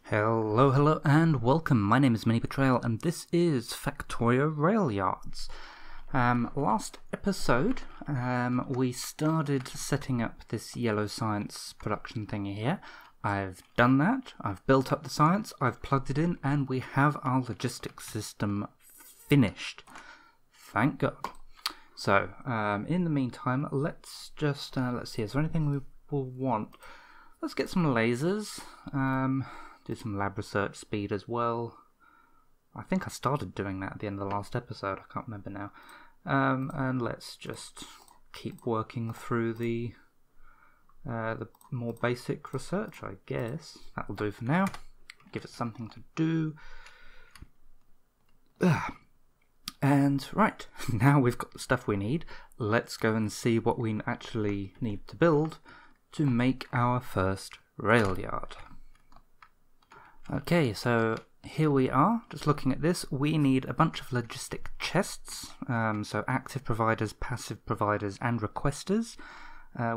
Hello, and welcome. My name is MiniBetrayal, and this is Factorio Railyards. Last episode, we started setting up this yellow science production thing here. I've done that, I've built up the science, I've plugged it in, and we have our logistics system finished. Thank God. So, in the meantime, let's see, is there anything we will want? Let's get some lasers, do some lab research speed as well. I think I started doing that at the end of the last episode, I can't remember now. And let's just keep working through the more basic research, I guess. That'll do for now. Give it something to do. And right, now we've got the stuff we need. Let's go and see what we actually need to build to make our first rail yard. Okay, so here we are, just looking at this. We need a bunch of logistic chests, so active providers, passive providers, and requesters.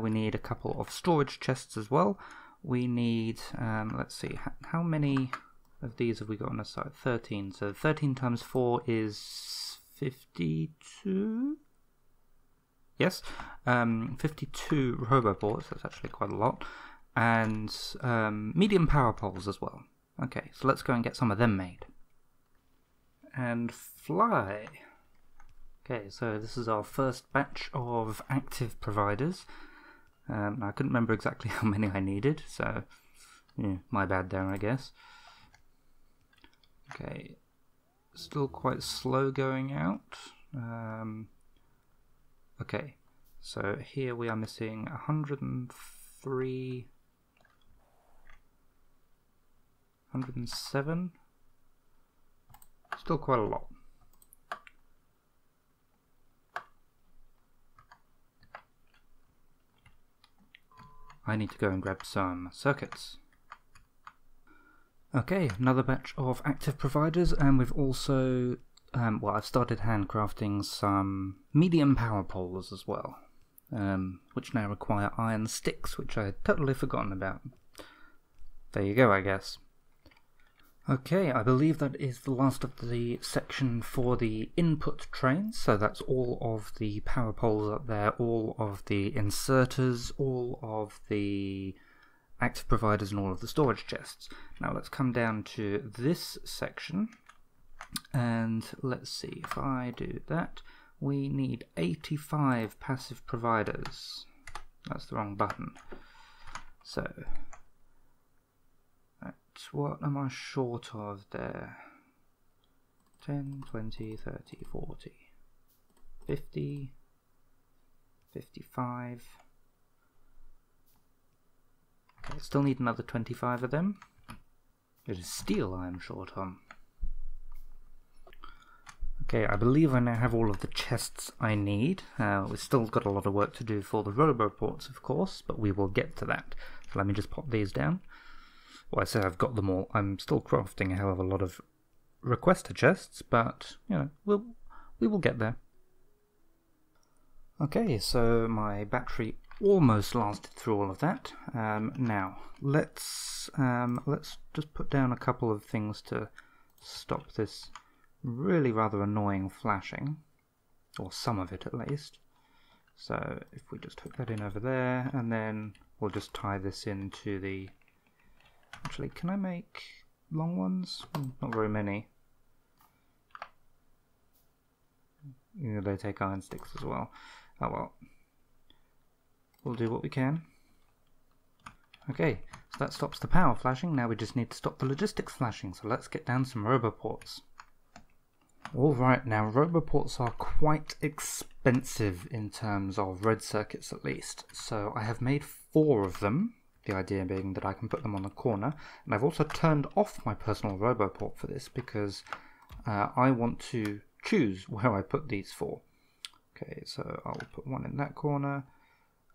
We need a couple of storage chests as well. We need, let's see, how many of these have we got on the site? 13, so 13 times 4 is 52? Yes, 52 roboports, that's actually quite a lot, and medium power poles as well. Okay, so let's go and get some of them made. And fly. Okay, so this is our first batch of active providers. I couldn't remember exactly how many I needed, so yeah, my bad there, I guess. Okay, still quite slow going out. Okay, so here we are missing 103... 107? Still quite a lot. I need to go and grab some circuits. Okay, another batch of active providers, and we've also, well, I've started handcrafting some medium power poles as well, which now require iron sticks, which I had totally forgotten about. There you go, I guess. Okay, I believe that is the last of the section for the input trains, so that's all of the power poles up there, all of the inserters, all of the active providers, and all of the storage chests. Now let's come down to this section, and let's see, if I do that, we need 85 passive providers. That's the wrong button. So what am I short of there? 10, 20, 30, 40, 50, 55. Okay, still need another 25 of them. It is steel I am short on. Okay, I believe I now have all of the chests I need. We've still got a lot of work to do for the roboports, of course, but we will get to that. So let me just pop these down. Well, I say I've got them all. I'm still crafting a hell of a lot of requester chests, but, you know, we will get there. Okay, so my battery almost lasted through all of that. Now, let's just put down a couple of things to stop this really rather annoying flashing, or some of it at least. So, if we just hook that in over there, and then we'll just tie this into the... Actually, can I make long ones? Not very many. You know, they take iron sticks as well. Oh well. We'll do what we can. Okay, so that stops the power flashing. Now we just need to stop the logistics flashing. So let's get down some roboports. Alright, now roboports are quite expensive in terms of red circuits at least. So I have made 4 of them. The idea being that I can put them on the corner, and I've also turned off my personal roboport for this because I want to choose where I put these for. Okay, so I'll put one in that corner,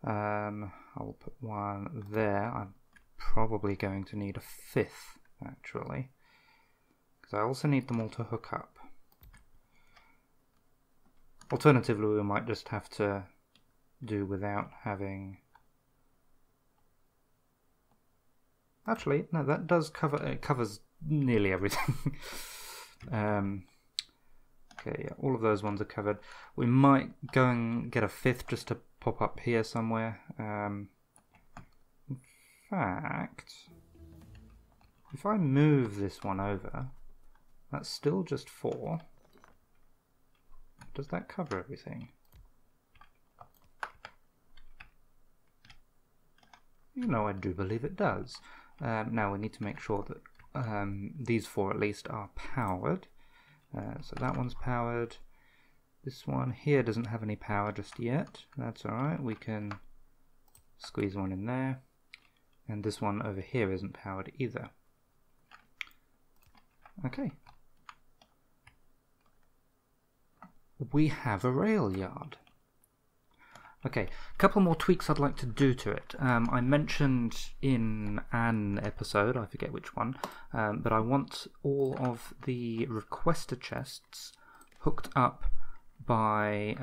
I'll put one there. I'm probably going to need a 5th actually, because I also need them all to hook up. Alternatively, we might just have to do without having Actually, no, that does cover. It covers nearly everything. Okay, yeah, all of those ones are covered. We might go and get a fifth just to pop up here somewhere. In fact, if I move this one over, that's still just 4. Does that cover everything? You know, I do believe it does. Now we need to make sure that these 4 at least are powered. So that one's powered. This one here doesn't have any power just yet. That's alright, we can squeeze one in there. And this one over here isn't powered either. Okay. We have a rail yard. Okay, a couple more tweaks I'd like to do to it. I mentioned in an episode, I forget which one, but I want all of the requester chests hooked up by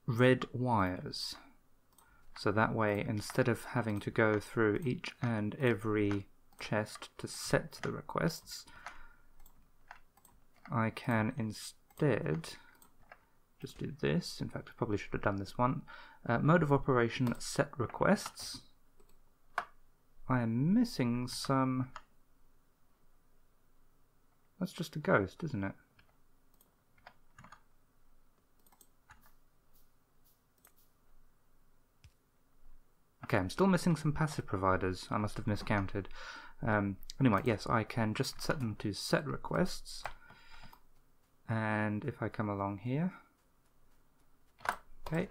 red wires. So that way, instead of having to go through each and every chest to set the requests, I can instead just do this. In fact, I probably should have done this one. Mode of operation, set requests. I am missing some... That's just a ghost, isn't it? Okay, I'm still missing some passive providers. I must have miscounted. Anyway, yes, I can just set them to set requests. And if I come along here... Okay,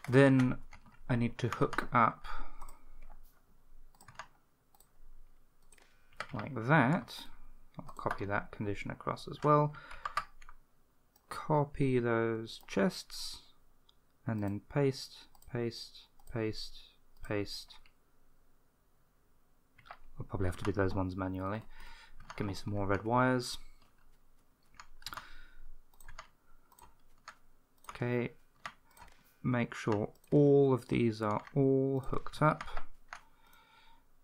then I need to hook up like that. I'll copy that condition across as well. Copy those chests and then paste, paste, paste, paste. I'll probably have to do those ones manually. Give me some more red wires. Okay. Make sure all of these are all hooked up.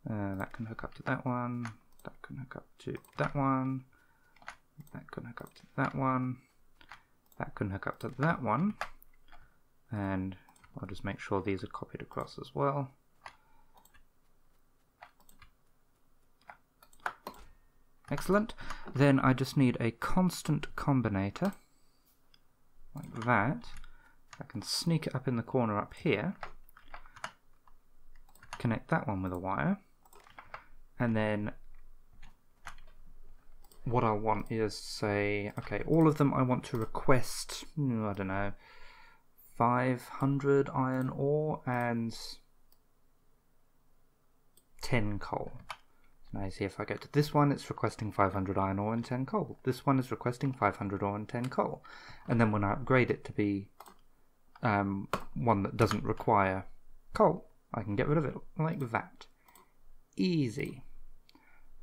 That can hook up to that one, that can hook up to that one, that can hook up to that one, that can hook up to that one, and I'll just make sure these are copied across as well. Excellent. Then I just need a constant combinator, like that. I can sneak it up in the corner up here, connect that one with a wire, and then what I want is say, okay, all of them I want to request, I don't know, 500 iron ore and 10 coal. Now you see if I go to this one, it's requesting 500 iron ore and 10 coal. This one is requesting 500 ore and 10 coal. And then when I upgrade it to be one that doesn't require coal, I can get rid of it like that. Easy.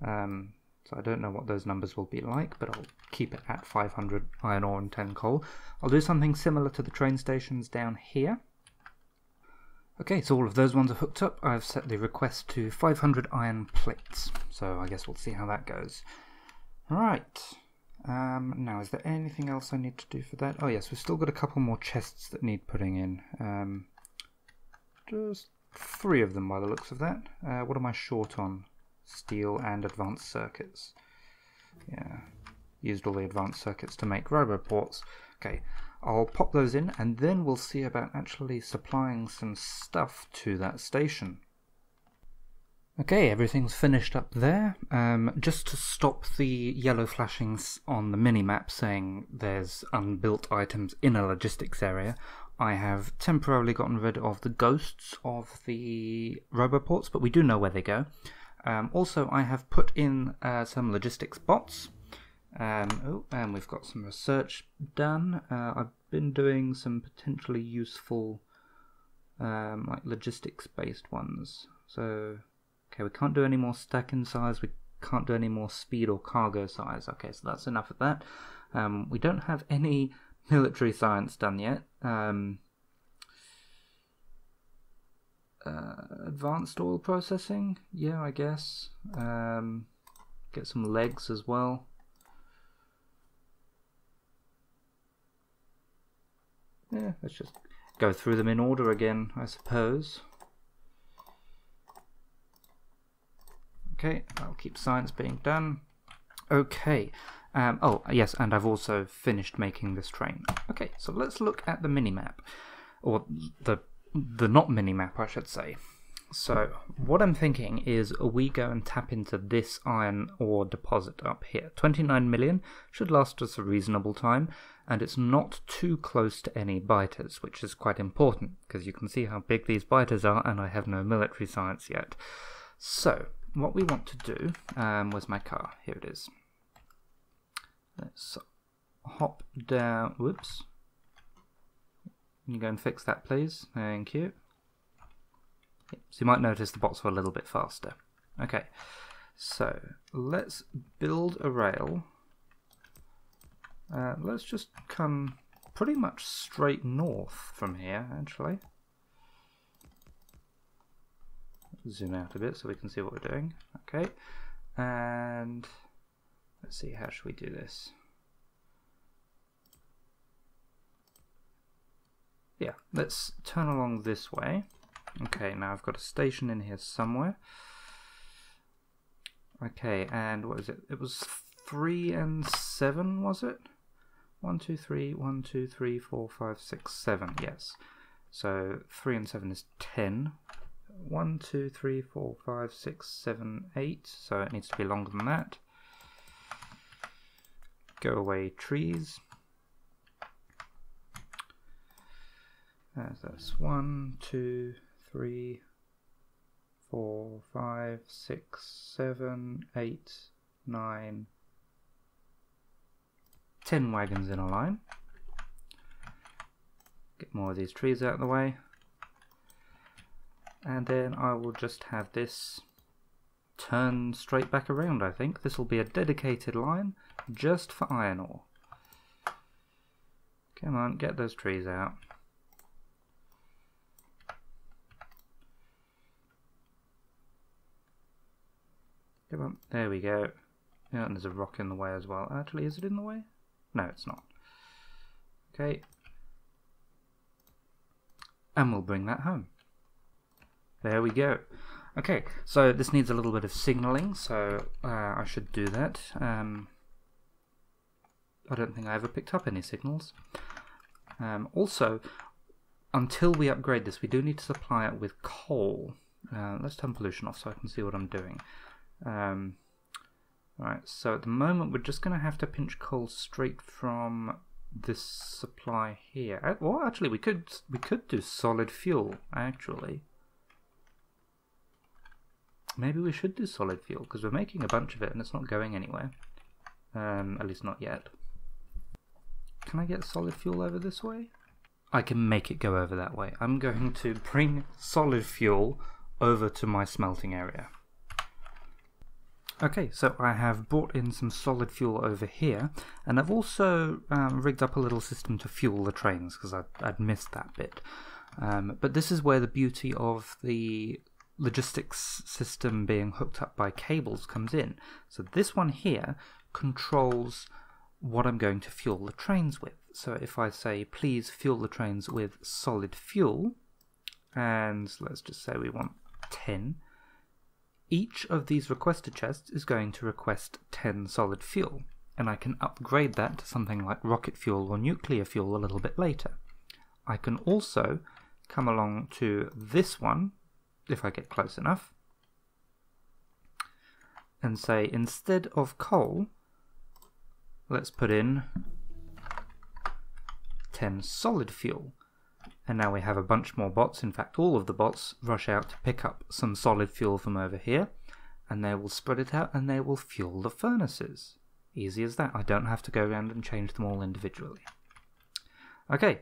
So I don't know what those numbers will be like, but I'll keep it at 500 iron ore and 10 coal. I'll do something similar to the train stations down here. Okay, so all of those ones are hooked up. I've set the request to 500 iron plates, so I guess we'll see how that goes. Right. Now, is there anything else I need to do for that? Oh yes, we've still got a couple more chests that need putting in. Just 3 of them by the looks of that. What am I short on? Steel and advanced circuits. Yeah, used all the advanced circuits to make roboports. Okay, I'll pop those in and then we'll see about actually supplying some stuff to that station. Okay, everything's finished up there. Just to stop the yellow flashings on the mini-map saying there's unbuilt items in a logistics area, I have temporarily gotten rid of the ghosts of the roboports, but we do know where they go. Also, I have put in some logistics bots. And we've got some research done. I've been doing some potentially useful like logistics-based ones. So... okay, we can't do any more stack in size, we can't do any more speed or cargo size. Okay, so that's enough of that. We don't have any military science done yet. advanced oil processing, yeah, I guess. Get some legs as well. Yeah, let's just go through them in order again, I suppose. Okay, I'll keep science being done. Okay, oh yes, and I've also finished making this train. Okay, so let's look at the mini-map, or the not mini-map, I should say. So what I'm thinking is we go and tap into this iron ore deposit up here. 29 million should last us a reasonable time, and it's not too close to any biters, which is quite important, because you can see how big these biters are, and I have no military science yet. So what we want to do, where's my car? Here it is. Let's hop down, whoops. Can you go and fix that, please? Thank you. So you might notice the bots are a little bit faster. Okay, so let's build a rail. Let's just come pretty much straight north from here, actually. Zoom out a bit so we can see what we're doing. Okay, and let's see, how should we do this? Yeah, let's turn along this way. Okay, now I've got a station in here somewhere. Okay, and what is it? It was 3 and 7, was it? 1, 2, 3, 1, 2, 3, 4, 5, 6, 7, yes. So 3 and 7 is 10. 1, 2, 3, 4, 5, 6, 7, 8. So it needs to be longer than that. Go away, trees. That's 1, 2, 3, 4, 5, 6, 7, 8, 9, 10 wagons in a line. Get more of these trees out of the way. And then I will just have this turn straight back around, I think. This will be a dedicated line just for iron ore. Come on, get those trees out. Come on, there we go. Yeah, and there's a rock in the way as well. Actually, is it in the way? No, it's not. Okay. And we'll bring that home. There we go. Okay, so this needs a little bit of signalling, so I should do that. I don't think I ever picked up any signals. Also, until we upgrade this, we do need to supply it with coal. Let's turn pollution off so I can see what I'm doing. Right, so at the moment we're just going to have to pinch coal straight from this supply here. Well, actually, we could do solid fuel. Actually, maybe we should do solid fuel because we're making a bunch of it and it's not going anywhere. At least not yet. Can I get solid fuel over this way? I can make it go over that way. I'm going to bring solid fuel over to my smelting area. Okay, so I have brought in some solid fuel over here, and I've also rigged up a little system to fuel the trains, because I'd missed that bit. But this is where the beauty of the logistics system being hooked up by cables comes in. So this one here controls what I'm going to fuel the trains with. So if I say, please fuel the trains with solid fuel, and let's just say we want 10, each of these requested chests is going to request 10 solid fuel, and I can upgrade that to something like rocket fuel or nuclear fuel a little bit later. I can also come along to this one, if I get close enough, and say instead of coal, let's put in 10 solid fuel. And now we have a bunch more bots. In fact, all of the bots rush out to pick up some solid fuel from over here, and they will spread it out and they will fuel the furnaces. Easy as that. I don't have to go around and change them all individually. Okay,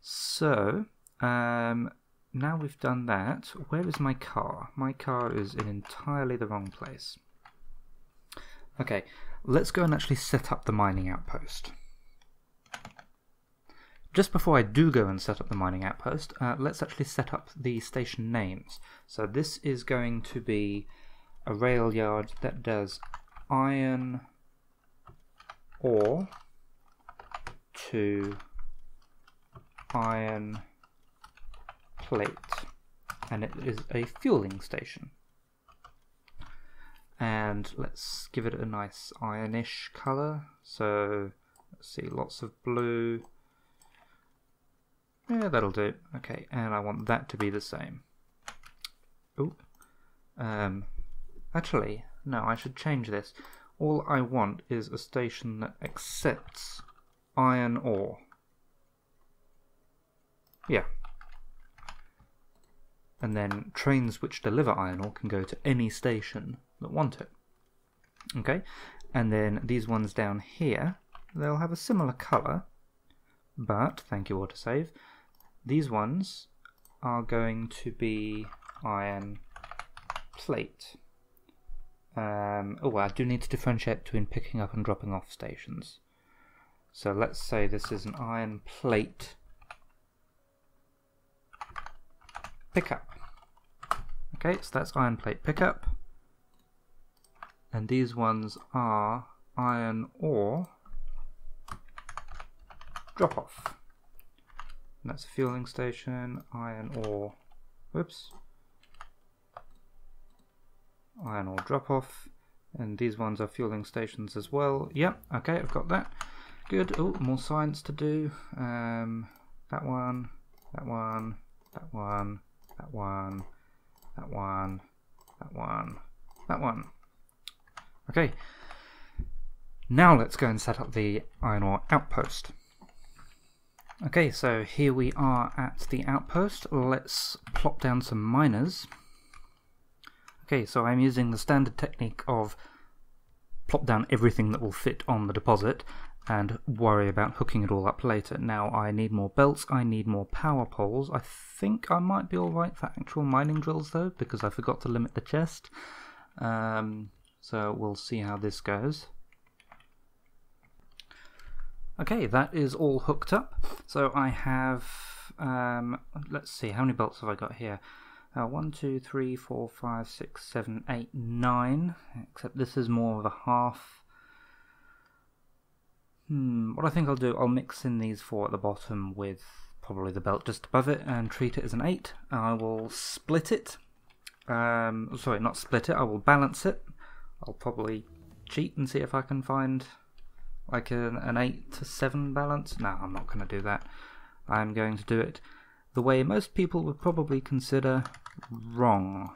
so now we've done that. Where is my car? My car is in entirely the wrong place. Okay, let's go and actually set up the mining outpost. just before I do go and set up the mining outpost, let's actually set up the station names. So this is going to be a rail yard that does iron ore to iron plate, and it is a fueling station. And let's give it a nice ironish colour. So let's see, lots of blue. Yeah, that'll do. Okay, and I want that to be the same. Ooh. Actually, no, I should change this. All I want is a station that accepts iron ore. Yeah. And then trains which deliver iron ore can go to any station that want it. Okay, and then these ones down here, they'll have a similar colour, but, thank you autosave, these ones are going to be iron plate. Oh, I do need to differentiate between picking up and dropping off stations. So let's say this is an iron plate pickup. Okay, so that's iron plate pickup. And these ones are iron ore drop off. And that's a fueling station, iron ore, whoops, iron ore drop off. And these ones are fueling stations as well. Yep, okay, I've got that. Good. Oh, more science to do. That one, that one, that one, that one, that one, that one, that one. Okay, now let's go and set up the iron ore outpost. Okay, so here we are at the outpost. Let's plop down some miners. Okay, so I'm using the standard technique of plop down everything that will fit on the deposit and worry about hooking it all up later. Now I need more belts, I need more power poles. I think I might be alright for actual mining drills though, because I forgot to limit the chest. So we'll see how this goes. Okay, that is all hooked up. So I have, let's see, how many bolts have I got here? 1, 2, 3, 4, 5, 6, 7, 8, 9. Except this is more of a half. What I think I'll do, I'll mix in these 4 at the bottom with probably the belt just above it and treat it as an 8. I will split it. Sorry, not split it, I will balance it. I'll probably cheat and see if I can find like an 8 to 7 balance. No, I'm not going to do that. I'm going to do it the way most people would probably consider wrong.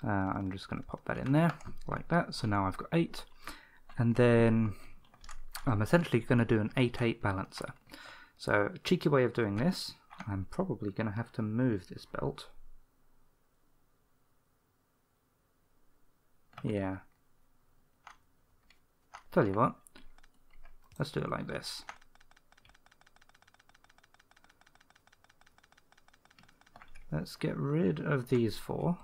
I'm just going to pop that in there like that. So now I've got 8. And then I'm essentially going to do an 8-8 balancer. So a cheeky way of doing this, I'm probably going to have to move this belt. Yeah. Tell you what, let's do it like this. Let's get rid of these 4,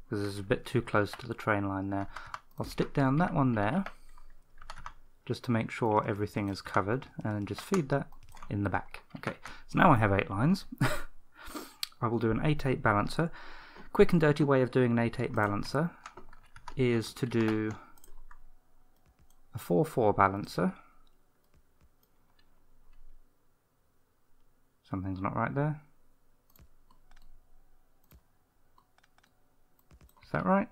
because this is a bit too close to the train line there. I'll stick down that one there, just to make sure everything is covered, and just feed that in the back. Okay, so now I have 8 lines. I will do an 8-8 balancer. Quick and dirty way of doing an 8-8 balancer is to do a 4-4 balancer. Something's not right there. Is that right?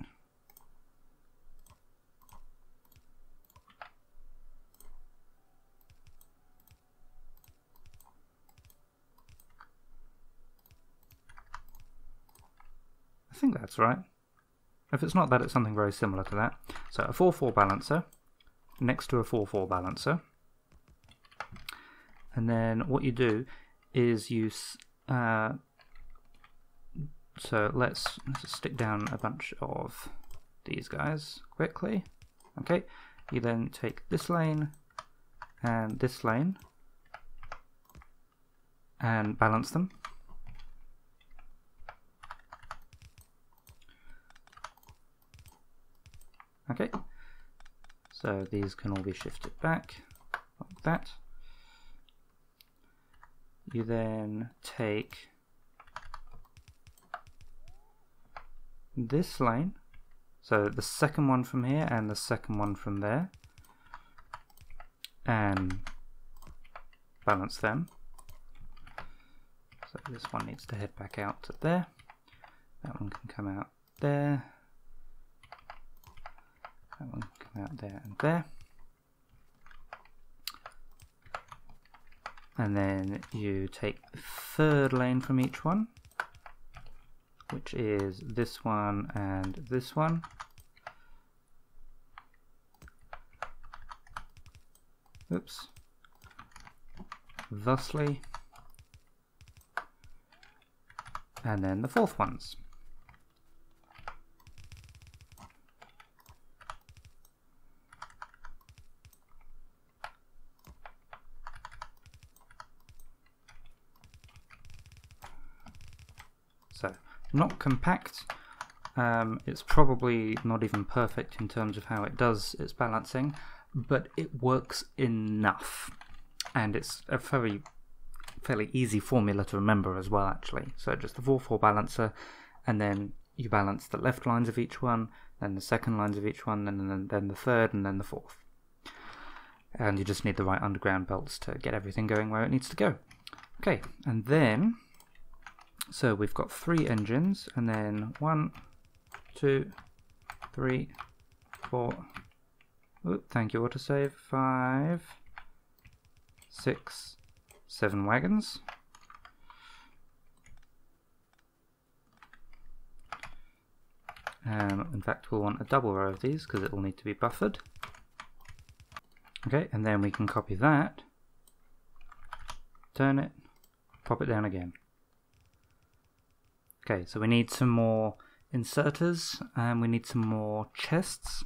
I think that's right. If it's not that, it's something very similar to that. So a 4-4 balancer next to a 4-4 balancer, and then what you do is you so let's stick down a bunch of these guys quickly. Okay, you then take this lane and this lane and balance them. Okay, so these can all be shifted back like that. you then take this lane, so the second one from here and the second one from there, and balance them. So this one needs to head back out to there, that one can come out there, that one can come out there and there. And then you take the third lane from each one, which is this one and this one. Oops. Thusly. And then the fourth ones. So, not compact, it's probably not even perfect in terms of how it does its balancing, but it works enough, and it's a fairly easy formula to remember as well, actually. So just the 4-4 balancer, and then you balance the left lines of each one, then the second lines of each one, and then the third, and then the fourth. And you just need the right underground belts to get everything going where it needs to go. Okay, and then so we've got 3 engines, and then 1, 2, 3, 4. Oop, thank you, autosave. 5, 6, 7 wagons. In fact, we'll want a double row of these because it will need to be buffered. Okay, and then we can copy that, turn it, pop it down again. Okay, so we need some more inserters, and we need some more chests.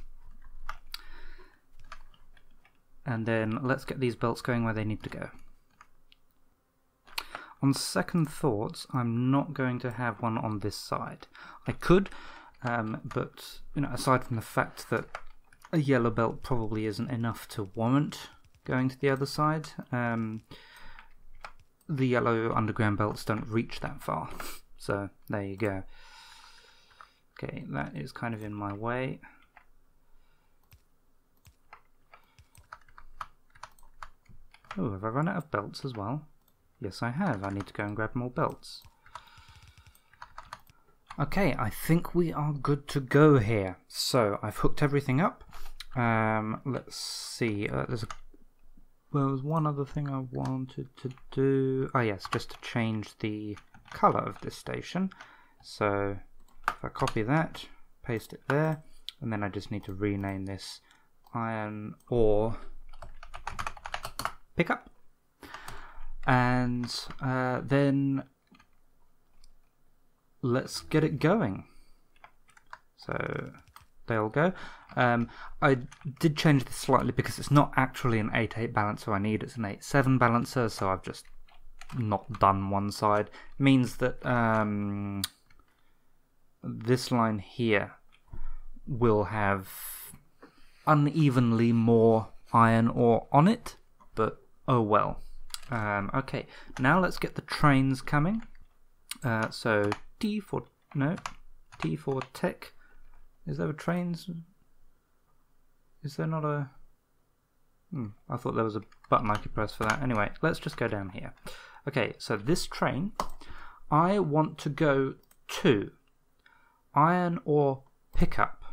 And then let's get these belts going where they need to go. On second thoughts, I'm not going to have one on this side. I could, but aside from the fact that a yellow belt probably isn't enough to warrant going to the other side, the yellow underground belts don't reach that far. So there you go. Okay, that is kind of in my way. Oh, have I run out of belts as well? Yes, I have. I need to go and grab more belts. Okay, I think we are good to go here. So I've hooked everything up. Let's see. There was one other thing I wanted to do. Oh yes, just to change the color of this station. So if I copy that, paste it there, and then I just need to rename this iron ore pickup, and then let's get it going. So they'll go. I did change this slightly because it's not actually an 8-8 balancer I need, it's an 8-7 balancer, so I've just not done one side. Means that this line here will have unevenly more iron ore on it, but oh well. Okay, now let's get the trains coming. So T for tech. Is there a trains? Is there not a... I thought there was a button I could press for that. Anyway, let's just go down here. Okay, so this train, I want to go to iron ore pickup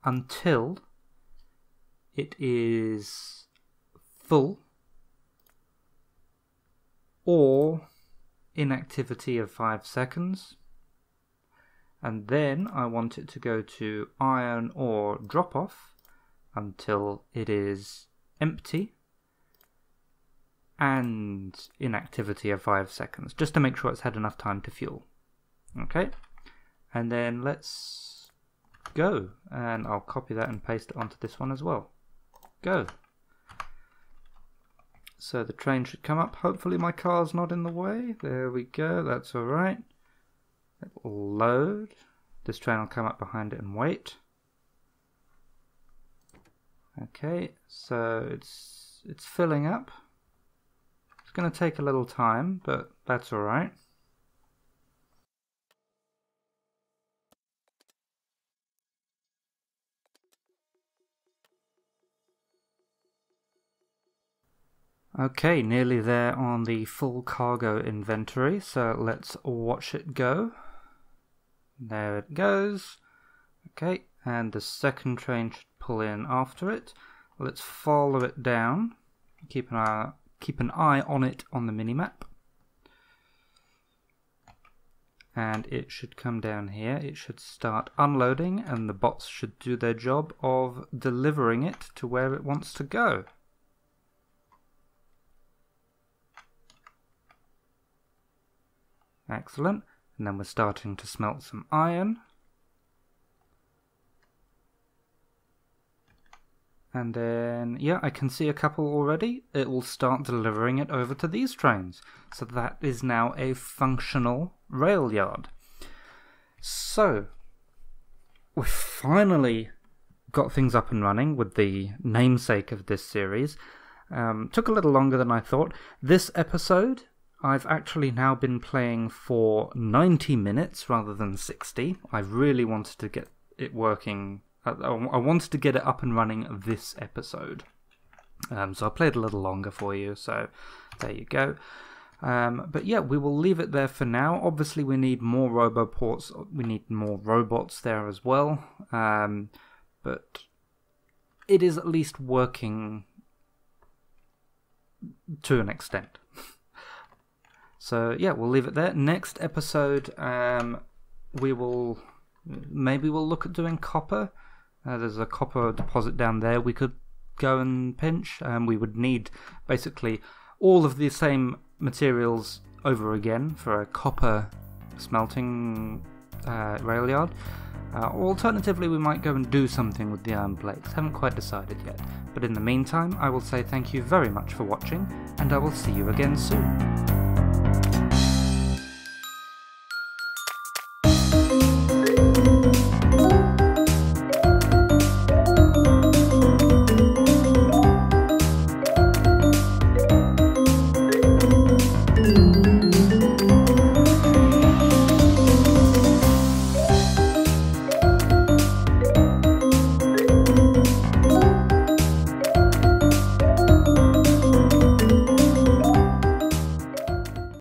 until it is full or inactivity of 5 seconds. And then I want it to go to iron ore drop off until it is empty and inactivity of 5 seconds, just to make sure it's had enough time to fuel. Okay, and then let's go, and I'll copy that and paste it onto this one as well. Go. So the train should come up. Hopefully my car's not in the way. There we go, that's alright. It will load. This train will come up behind it and wait. Okay, so it's filling up. It's going to take a little time, but that's alright. Okay, nearly there on the full cargo inventory, so let's watch it go. There it goes. Okay, and the second train should pull in after it. Let's follow it down. Keep an eye on it on the minimap. And it should come down here. It should start unloading, and the bots should do their job of delivering it to where it wants to go. Excellent. And then we're starting to smelt some iron. And then, yeah, I can see a couple already. It will start delivering it over to these trains. So that is now a functional rail yard. So, we've finally got things up and running with the namesake of this series. Took a little longer than I thought. This episode, I've actually now been playing for 90 minutes rather than 60. I really wanted to get it working. I wanted to get it up and running this episode. So I played a little longer for you, so there you go. But yeah, we will leave it there for now. Obviously we need more roboports, we need more robots there as well. But it is at least working to an extent. So yeah, we'll leave it there. Next episode, maybe we'll look at doing copper. There's a copper deposit down there we could go and pinch. We would need basically all of the same materials over again for a copper smelting rail yard. Alternatively, we might go and do something with the iron plates. Haven't quite decided yet. But in the meantime, I will say thank you very much for watching, and I will see you again soon.